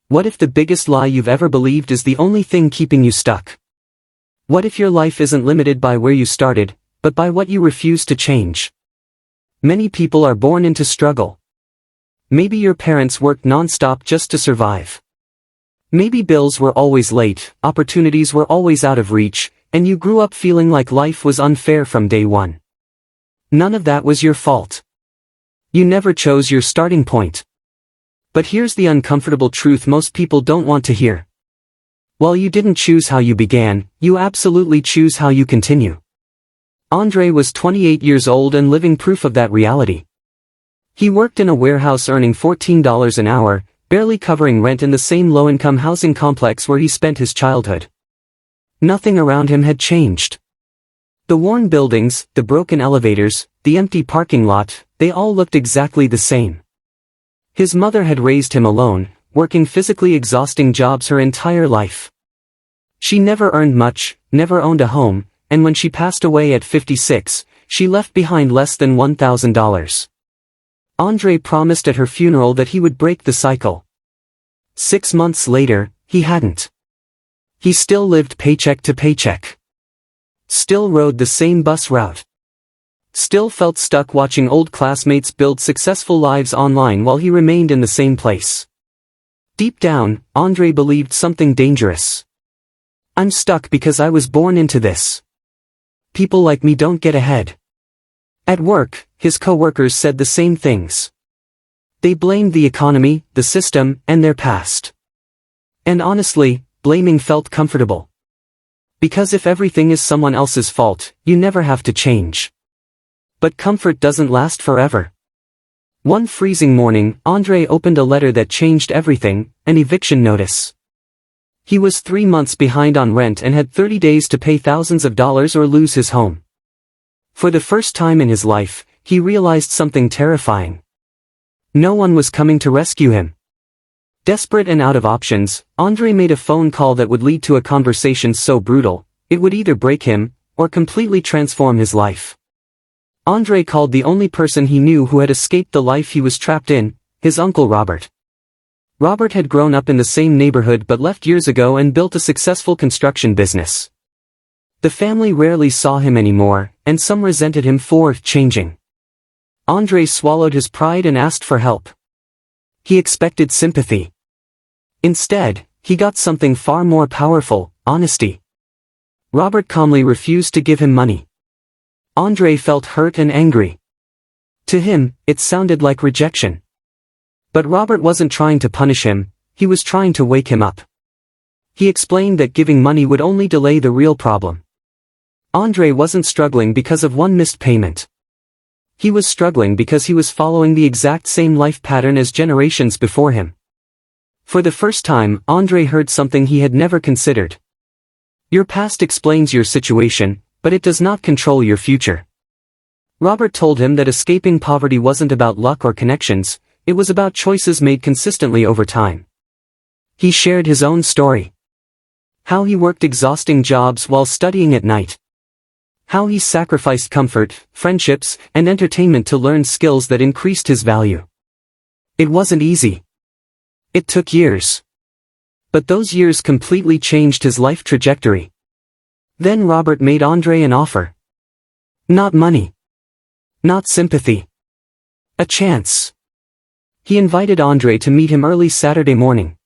What if the biggest lie you've ever believed is the only thing keeping you stuck? What if your life isn't limited by where you started, but by what you refuse to change? Many people are born into struggle. Maybe your parents worked non-stop just to survive. Maybe bills were always late, opportunities were always out of reach, and you grew up feeling like life was unfair from day one. None of that was your fault. You never chose your starting point. But here's the uncomfortable truth most people don't want to hear. While you didn't choose how you began, you absolutely choose how you continue. Andre was 28 years old and living proof of that reality. He worked in a warehouse earning $14 an hour, barely covering rent in the same low-income housing complex where he spent his childhood. Nothing around him had changed. The worn buildings, the broken elevators, the empty parking lot, they all looked exactly the same. His mother had raised him alone, working physically exhausting jobs her entire life. She never earned much, never owned a home, and when she passed away at 56, she left behind less than $1,000. Andre promised at her funeral that he would break the cycle. 6 months later, he hadn't. He still lived paycheck to paycheck. Still rode the same bus route. Still felt stuck watching old classmates build successful lives online while he remained in the same place. Deep down, Andre believed something dangerous. I'm stuck because I was born into this. People like me don't get ahead. At work, his co-workers said the same things. They blamed the economy, the system, and their past. And honestly, blaming felt comfortable. Because if everything is someone else's fault, you never have to change. But comfort doesn't last forever. One freezing morning, Andre opened a letter that changed everything, an eviction notice. He was 3 months behind on rent and had 30 days to pay thousands of dollars or lose his home. For the first time in his life, he realized something terrifying. No one was coming to rescue him. Desperate and out of options, Andre made a phone call that would lead to a conversation so brutal, it would either break him, or completely transform his life. Andre called the only person he knew who had escaped the life he was trapped in, his uncle Robert. Robert had grown up in the same neighborhood but left years ago and built a successful construction business. The family rarely saw him anymore, and some resented him for changing. Andre swallowed his pride and asked for help. He expected sympathy. Instead, he got something far more powerful, honesty. Robert calmly refused to give him money. Andre felt hurt and angry. To him, it sounded like rejection. But Robert wasn't trying to punish him, he was trying to wake him up. He explained that giving money would only delay the real problem. Andre wasn't struggling because of one missed payment. He was struggling because he was following the exact same life pattern as generations before him. For the first time, Andre heard something he had never considered. Your past explains your situation, but it does not control your future. Robert told him that escaping poverty wasn't about luck or connections, it was about choices made consistently over time. He shared his own story. How he worked exhausting jobs while studying at night. How he sacrificed comfort, friendships, and entertainment to learn skills that increased his value. It wasn't easy. It took years. But those years completely changed his life trajectory. Then Robert made Andre an offer. Not money. Not sympathy. A chance. He invited Andre to meet him early Saturday morning.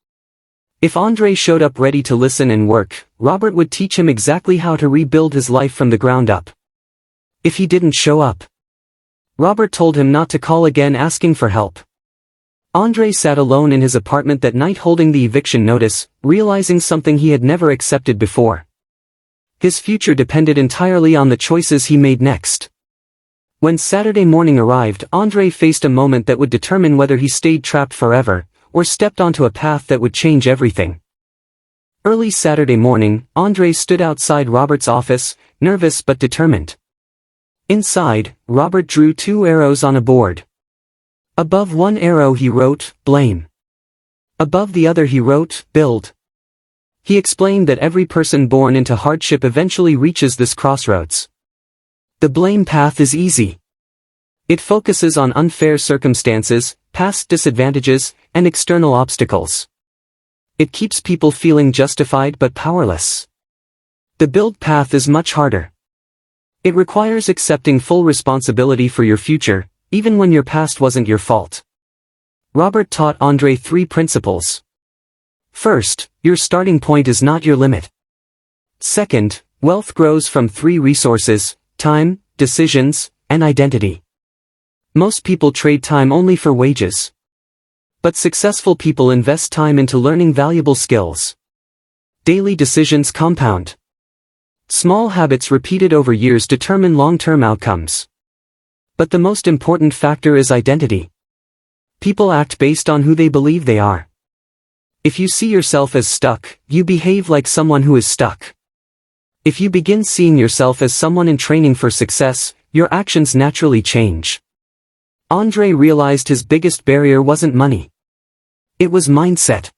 If Andre showed up ready to listen and work, Robert would teach him exactly how to rebuild his life from the ground up. If he didn't show up, Robert told him not to call again asking for help. Andre sat alone in his apartment that night holding the eviction notice, realizing something he had never accepted before. His future depended entirely on the choices he made next. When Saturday morning arrived, Andre faced a moment that would determine whether he stayed trapped forever, or stepped onto a path that would change everything. Early Saturday morning, Andre stood outside Robert's office, nervous but determined. Inside, Robert drew 2 arrows on a board. Above one arrow he wrote, blame. Above the other he wrote, build. He explained that every person born into hardship eventually reaches this crossroads. The blame path is easy. It focuses on unfair circumstances, past disadvantages, and external obstacles. It keeps people feeling justified but powerless. The build path is much harder. It requires accepting full responsibility for your future, even when your past wasn't your fault. Robert taught Andre 3 principles. First, your starting point is not your limit. Second, wealth grows from 3 resources: time, decisions, and identity. Most people trade time only for wages. But successful people invest time into learning valuable skills. Daily decisions compound. Small habits repeated over years determine long-term outcomes. But the most important factor is identity. People act based on who they believe they are. If you see yourself as stuck, you behave like someone who is stuck. If you begin seeing yourself as someone in training for success, your actions naturally change. Andre realized his biggest barrier wasn't money. It was mindset.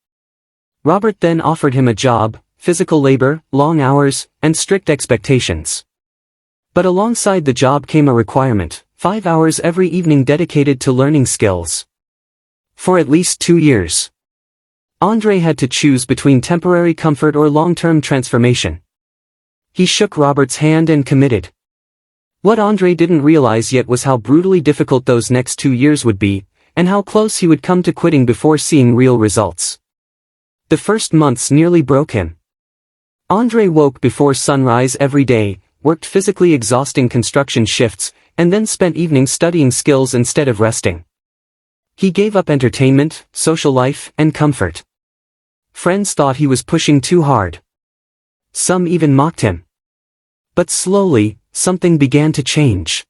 Robert then offered him a job, physical labor, long hours, and strict expectations. But alongside the job came a requirement: 5 hours every evening dedicated to learning skills. For at least 2 years. Andre had to choose between temporary comfort or long-term transformation. He shook Robert's hand and committed. What Andre didn't realize yet was how brutally difficult those next 2 years would be, and how close he would come to quitting before seeing real results. The first months nearly broke him. Andre woke before sunrise every day, worked physically exhausting construction shifts, and then spent evenings studying skills instead of resting. He gave up entertainment, social life, and comfort. Friends thought he was pushing too hard. Some even mocked him. But slowly, something began to change.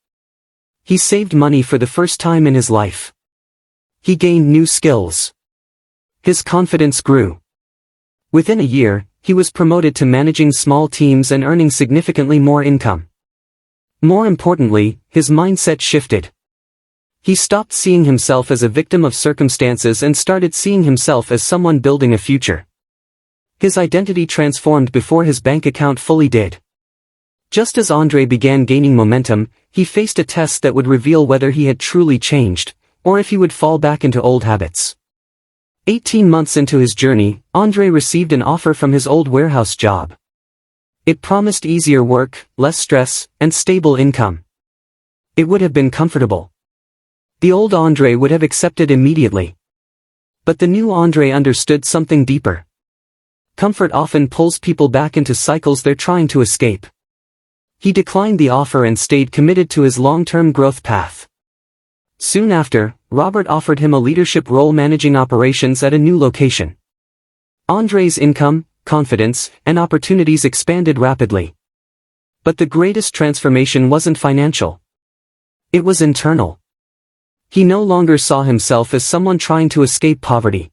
He saved money for the first time in his life. He gained new skills. His confidence grew. Within a year, he was promoted to managing small teams and earning significantly more income. More importantly, his mindset shifted. He stopped seeing himself as a victim of circumstances and started seeing himself as someone building a future. His identity transformed before his bank account fully did. Just as Andre began gaining momentum, he faced a test that would reveal whether he had truly changed, or if he would fall back into old habits. 18 months into his journey, Andre received an offer from his old warehouse job. It promised easier work, less stress, and stable income. It would have been comfortable. The old Andre would have accepted immediately. But the new Andre understood something deeper. Comfort often pulls people back into cycles they're trying to escape. He declined the offer and stayed committed to his long-term growth path. Soon after, Robert offered him a leadership role managing operations at a new location. Andre's income, confidence, and opportunities expanded rapidly. But the greatest transformation wasn't financial. It was internal. He no longer saw himself as someone trying to escape poverty.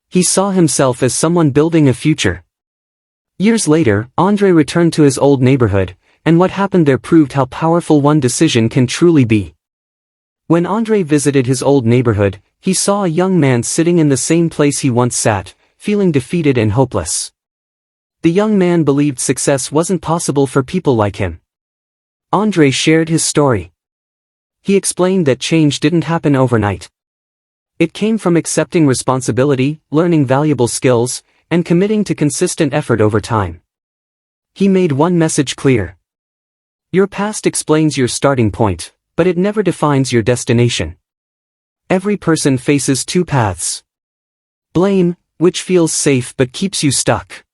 He saw himself as someone building a future. Years later, Andre returned to his old neighborhood, and what happened there proved how powerful one decision can truly be. When Andre visited his old neighborhood, he saw a young man sitting in the same place he once sat, feeling defeated and hopeless. The young man believed success wasn't possible for people like him. Andre shared his story. He explained that change didn't happen overnight. It came from accepting responsibility, learning valuable skills, and committing to consistent effort over time. He made one message clear. Your past explains your starting point, but it never defines your destination. Every person faces 2 paths. Blame, which feels safe but keeps you stuck.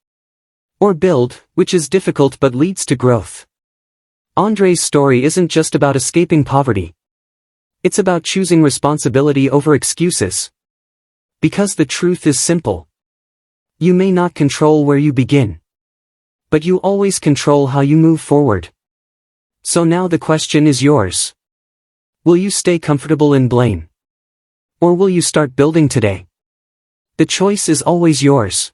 Or build, which is difficult but leads to growth. Andre's story isn't just about escaping poverty. It's about choosing responsibility over excuses. Because the truth is simple. You may not control where you begin. But you always control how you move forward. So now the question is yours. Will you stay comfortable in blame? Or will you start building today? The choice is always yours.